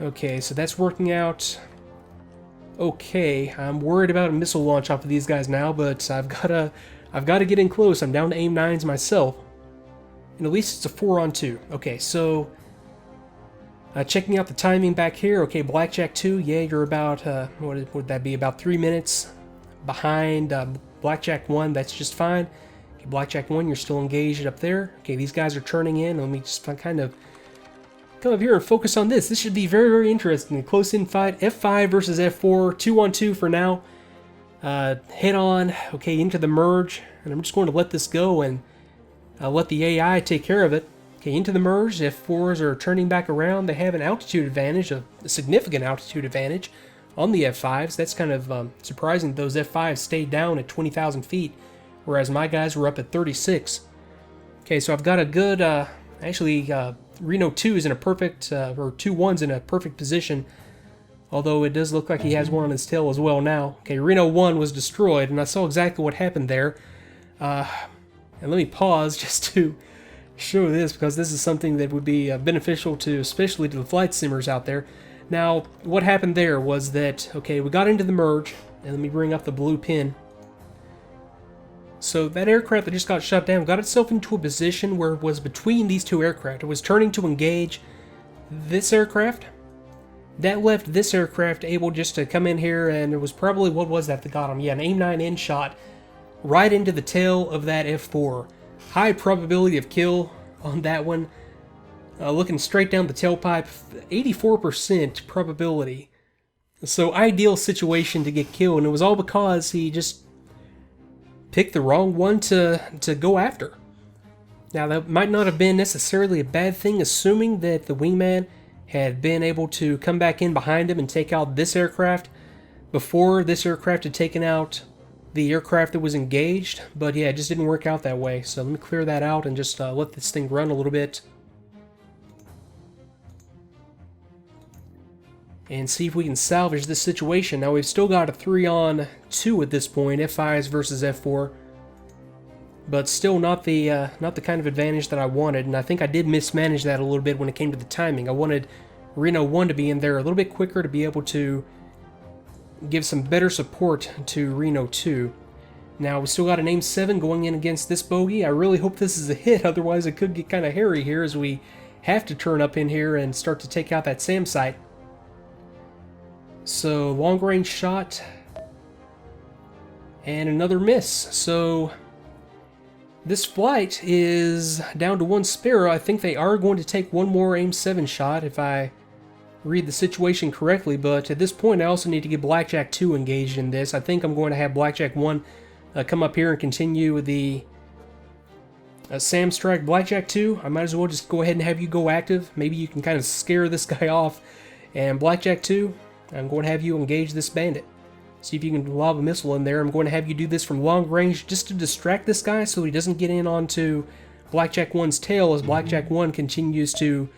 Okay, so that's working out okay. I'm worried about a missile launch off of these guys now, but I've gotta get in close. I'm down to aim 9s myself. And at least it's a 4-on-2. Okay, so checking out the timing back here. Okay, Blackjack 2, yeah, you're about, what would that be, about 3 minutes behind Blackjack 1, that's just fine. Okay, Blackjack 1, you're still engaged up there. Okay, these guys are turning in. Let me just kind of come up here and focus on this. This should be very, very interesting. A close-in fight, F5 versus F4, 2-on-2 for now. Head on, okay, into the merge, and I'm just going to let this go and let the AI take care of it. Okay, into the merge, F4s are turning back around. They have an altitude advantage, a significant altitude advantage on the F5s. That's kind of surprising that those F5s stayed down at 20,000 feet, whereas my guys were up at 36. Okay, so I've got a good, actually, Reno 2 is in a perfect, or 2-1's in a perfect position, although it does look like he has one on his tail as well now. Okay, Reno 1 was destroyed, and I saw exactly what happened there. And let me pause just to show this, because this is something that would be beneficial to, especially to the flight simmers out there. Now, what happened there was that, okay, we got into the merge, and let me bring up the blue pin. So that aircraft that just got shot down got itself into a position where it was between these two aircraft. It was turning to engage this aircraft. That left this aircraft able just to come in here, and it was probably, what was that got him? Yeah, an AIM-9 shot right into the tail of that F4. High probability of kill on that one. Looking straight down the tailpipe, 84% probability. So ideal situation to get killed, and it was all because he just picked the wrong one to go after. Now that might not have been necessarily a bad thing, assuming that the wingman had been able to come back in behind him and take out this aircraft before this aircraft had taken out the aircraft that was engaged, but yeah, it just didn't work out that way. So let me clear that out and just let this thing run a little bit and see if we can salvage this situation. Now we've still got a 3-on-2 at this point, F5s versus F4, but still not the kind of advantage that I wanted, and I think I did mismanage that a little bit when it came to the timing. I wanted Reno 1 to be in there a little bit quicker to be able to give some better support to Reno 2. Now, we still got an AIM-7 going in against this bogey. I really hope this is a hit, otherwise it could get kind of hairy here as we have to turn up in here and start to take out that SAM site. So, long-range shot, and another miss. So, this flight is down to 1 spare. I think they are going to take one more AIM-7 shot if I read the situation correctly, but at this point I also need to get Blackjack 2 engaged in this. I think I'm going to have Blackjack 1 come up here and continue with the SAM strike. Blackjack 2, I might as well just go ahead and have you go active. Maybe you can kind of scare this guy off. And Blackjack 2, I'm going to have you engage this bandit. See if you can lob a missile in there. I'm going to have you do this from long range just to distract this guy so he doesn't get in onto Blackjack 1's tail as Blackjack 1 continues to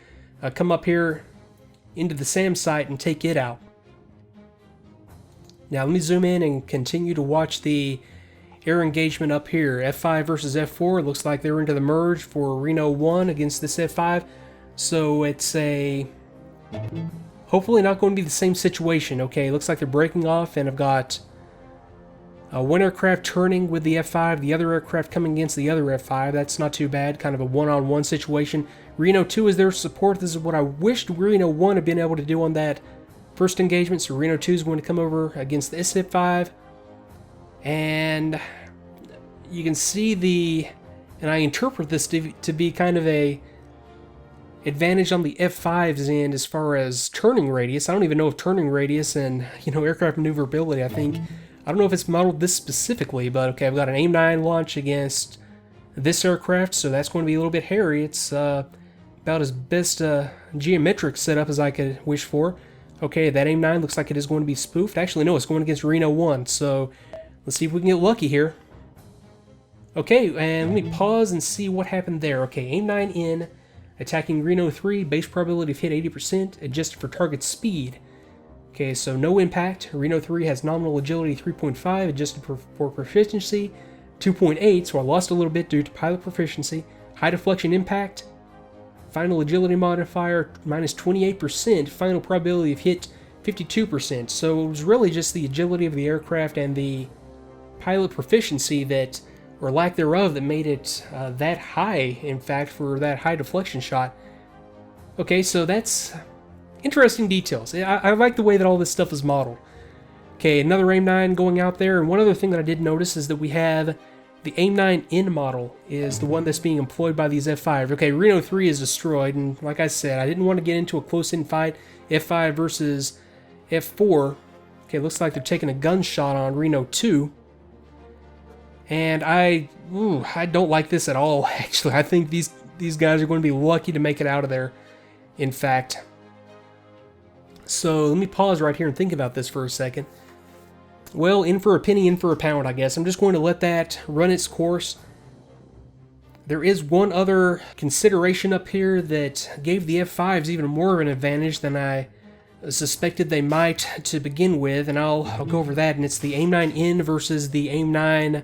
come up here into the SAM site and take it out. Now let me zoom in and continue to watch the air engagement up here. F5 versus F4, it looks like they're into the merge for Reno 1 against this F5. So it's a hopefully not going to be the same situation. Okay, looks like they're breaking off, and I've got one aircraft turning with the F5, the other aircraft coming against the other F5. That's not too bad, kind of a one-on-one situation. Reno 2 is their support. This is what I wished Reno 1 had been able to do on that first engagement. So Reno 2 is going to come over against the F5. And you can see and I interpret this to be kind of a advantage on the F5's end as far as turning radius. I don't even know if turning radius and, aircraft maneuverability, I don't know if it's modeled this specifically, but okay, I've got an AIM-9 launch against this aircraft, so that's going to be a little bit hairy. It's about as best geometric setup as I could wish for. Okay, that AIM-9 looks like it is going to be spoofed. Actually, no, it's going against Reno 1, so let's see if we can get lucky here. Okay, and let me pause and see what happened there. Okay, AIM-9 in, attacking Reno 3, base probability of hit 80%, adjusted for target speed. Okay, so no impact. Reno 3 has nominal agility 3.5, adjusted for proficiency 2.8, so I lost a little bit due to pilot proficiency. High deflection impact final agility modifier minus 28%, final probability of hit 52%. So it was really just the agility of the aircraft and the pilot proficiency that, or lack thereof, that made it that high, in fact, for that high deflection shot. Okay, so that's interesting details. I like the way that all this stuff is modeled. Okay, another AIM-9 going out there, and one other thing that I did notice is that we have the AIM-9N model is the one that's being employed by these F5. Okay, Reno 3 is destroyed, and like I said, I didn't want to get into a close-in fight, F5 versus F4. Okay, looks like they're taking a gunshot on Reno 2. And I don't like this at all, actually. I think these guys are going to be lucky to make it out of there, in fact. So let me pause right here and think about this for a second. Well, in for a penny, in for a pound, I guess. I'm just going to let that run its course. There is one other consideration up here that gave the F5s even more of an advantage than I suspected they might to begin with, and I'll go over that, and it's the AIM-9N versus the AIM-9,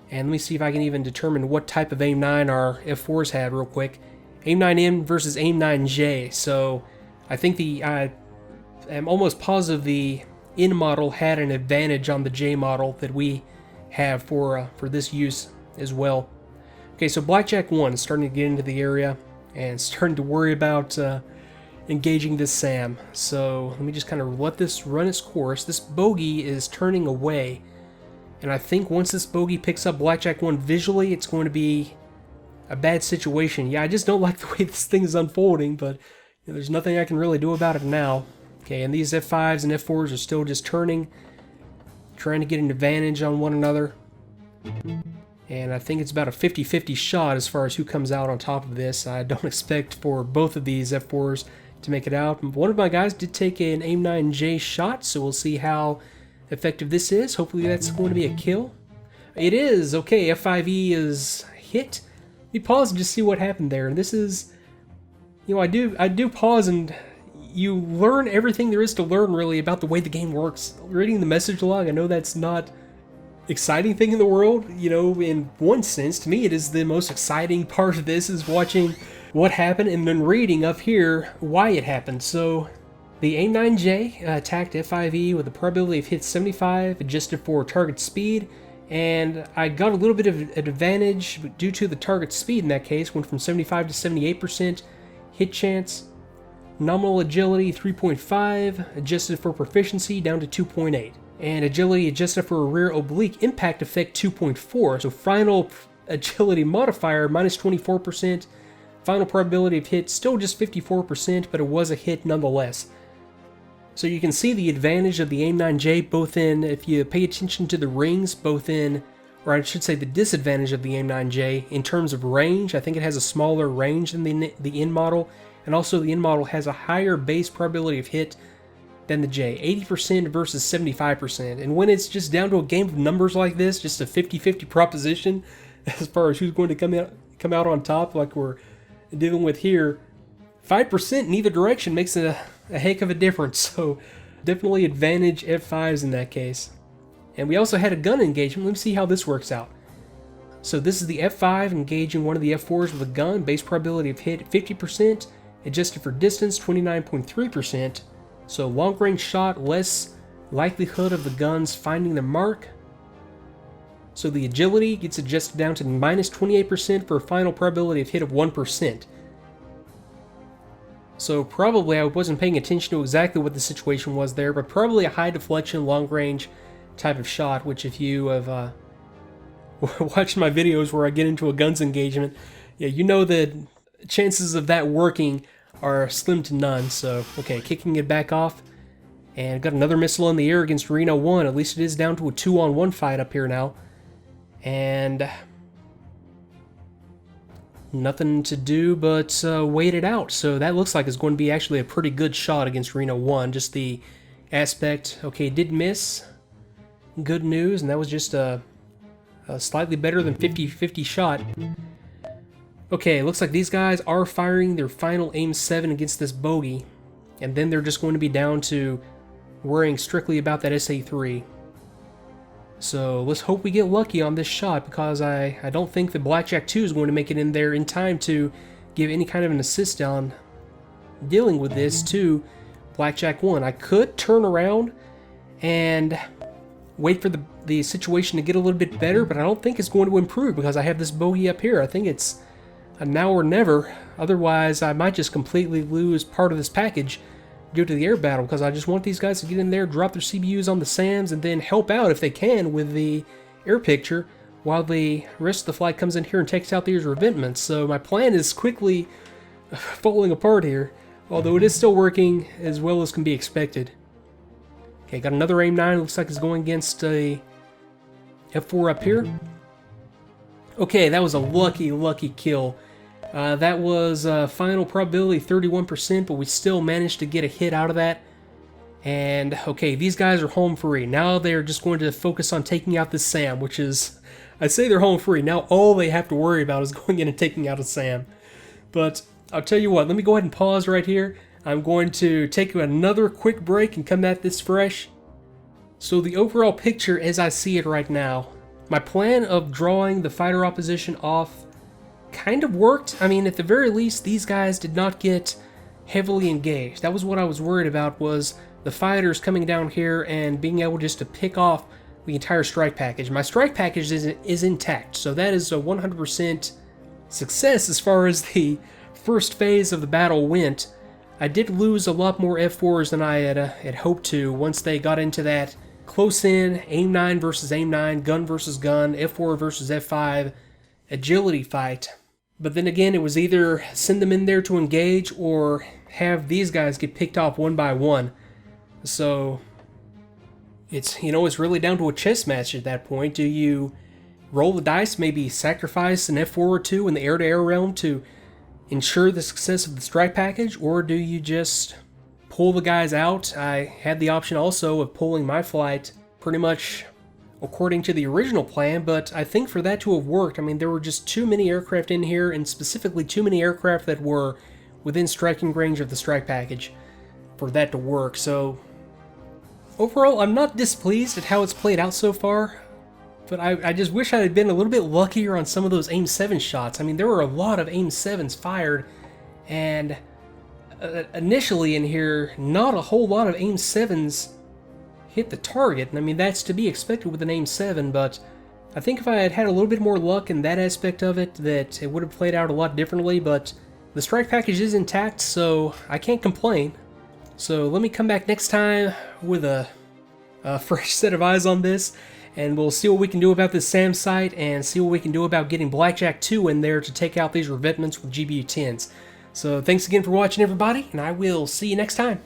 and let me see if I can even determine what type of AIM-9 our F4s had real quick. AIM-9N versus AIM-9J, so I think I'm almost positive the N model had an advantage on the J model that we have for this use as well. Okay, so Blackjack 1 is starting to get into the area and starting to worry about engaging this SAM. So let me just kind of let this run its course. This bogey is turning away, and I think once this bogey picks up Blackjack 1 visually, it's going to be a bad situation. Yeah, I just don't like the way this thing is unfolding, but there's nothing I can really do about it now. Okay, and these F5s and F4s are still just turning, trying to get an advantage on one another. And I think it's about a 50-50 shot as far as who comes out on top of this. I don't expect for both of these F4s to make it out. One of my guys did take an AIM-9J shot, so we'll see how effective this is. Hopefully that's going to be a kill. It is! Okay, F5E is hit. Let me pause and just see what happened there. This is, I do pause, and you learn everything there is to learn, really, about the way the game works. Reading the message log, I know that's not exciting thing in the world, in one sense. To me, it is the most exciting part of this, is watching what happened and then reading up here why it happened. So the AIM-9J attacked F5E with a probability of hit 75, adjusted for target speed, and I got a little bit of an advantage due to the target speed in that case. Went from 75 to 78% hit chance. Nominal agility 3.5, adjusted for proficiency down to 2.8. And agility adjusted for a rear oblique impact effect 2.4. So final agility modifier minus 24%. Final probability of hit still just 54%, but it was a hit nonetheless. So you can see the advantage of the AIM-9J both in, if you pay attention to the rings, both in, or I should say the disadvantage of the AIM-9J in terms of range. I think it has a smaller range than the N model, and also the N model has a higher base probability of hit than the J, 80% versus 75%. And when it's just down to a game of numbers like this, just a 50-50 proposition as far as who's going to come out on top, like we're dealing with here, 5% in either direction makes a heck of a difference. So definitely advantage F5s in that case. And we also had a gun engagement. Let me see how this works out. So this is the F5 engaging one of the F4s with a gun, base probability of hit 50%, adjusted for distance 29.3%. So long range shot, less likelihood of the guns finding the mark. So the agility gets adjusted down to minus 28% for a final probability of hit of 1%. So probably I wasn't paying attention to exactly what the situation was there, but probably a high deflection, long range type of shot, which if you have watched my videos where I get into a guns engagement, yeah, you know that chances of that working are slim to none. So, okay, kicking it back off, and got another missile in the air against Reno 1. At least it is down to a 2-on-1 fight up here now. And nothing to do but wait it out. So that looks like it's going to be actually a pretty good shot against Reno 1. Just the aspect, okay, did miss. Good news, and that was just a slightly better than 50-50 shot. Okay, looks like these guys are firing their final AIM-7 against this bogey, and then they're just going to be down to worrying strictly about that SA-3. So let's hope we get lucky on this shot, because I don't think the Blackjack 2 is going to make it in there in time to give any kind of an assist on dealing with this to Blackjack 1. I could turn around and wait for the situation to get a little bit better, but I don't think it's going to improve because I have this bogey up here. I think it's a now or never. Otherwise, I might just completely lose part of this package due to the air battle, because I just want these guys to get in there, drop their CBUs on the SAMs, and then help out if they can with the air picture while the rest of the flight comes in here and takes out these revetments. So my plan is quickly falling apart here, although it is still working as well as can be expected. Okay, got another AIM-9. Looks like it's going against a F4 up here. Okay, that was a lucky kill. That was final probability 31%, but we still managed to get a hit out of that. And okay, these guys are home free. Now they're just going to focus on taking out this SAM, which is, I say they're home free. Now all they have to worry about is going in and taking out a SAM. But I'll tell you what, let me go ahead and pause right here. I'm going to take another quick break and come at this fresh. So the overall picture as I see it right now, my plan of drawing the fighter opposition off kind of worked. I mean, at the very least, these guys did not get heavily engaged. That was what I was worried about, was the fighters coming down here and being able just to pick off the entire strike package. My strike package is intact, so that is a 100% success as far as the first phase of the battle went. I did lose a lot more F4s than I had hoped to once they got into that close-in AIM-9 versus AIM-9, gun versus gun, F4 versus F5 agility fight. But then again, it was either send them in there to engage or have these guys get picked off one by one. So it's, you know, it's really down to a chess match at that point. Do you roll the dice, maybe sacrifice an F4 or two in the air-to-air realm to ensure the success of the strike package, or do you just pull the guys out? I had the option also of pulling my flight pretty much according to the original plan, but I think for that to have worked, I mean, there were just too many aircraft in here, and specifically too many aircraft that were within striking range of the strike package for that to work. So overall, I'm not displeased at how it's played out so far, but I just wish I had been a little bit luckier on some of those AIM-7 shots. I mean, there were a lot of AIM-7s fired, and initially in here, not a whole lot of AIM-7s hit the target. And I mean, that's to be expected with an AIM-7, but I think if I had had a little bit more luck in that aspect of it, that it would have played out a lot differently. But the strike package is intact, so I can't complain. So let me come back next time with a fresh set of eyes on this, and we'll see what we can do about this SAM site, and see what we can do about getting Blackjack 2 in there to take out these revetments with GBU-10s. So thanks again for watching, everybody, and I will see you next time.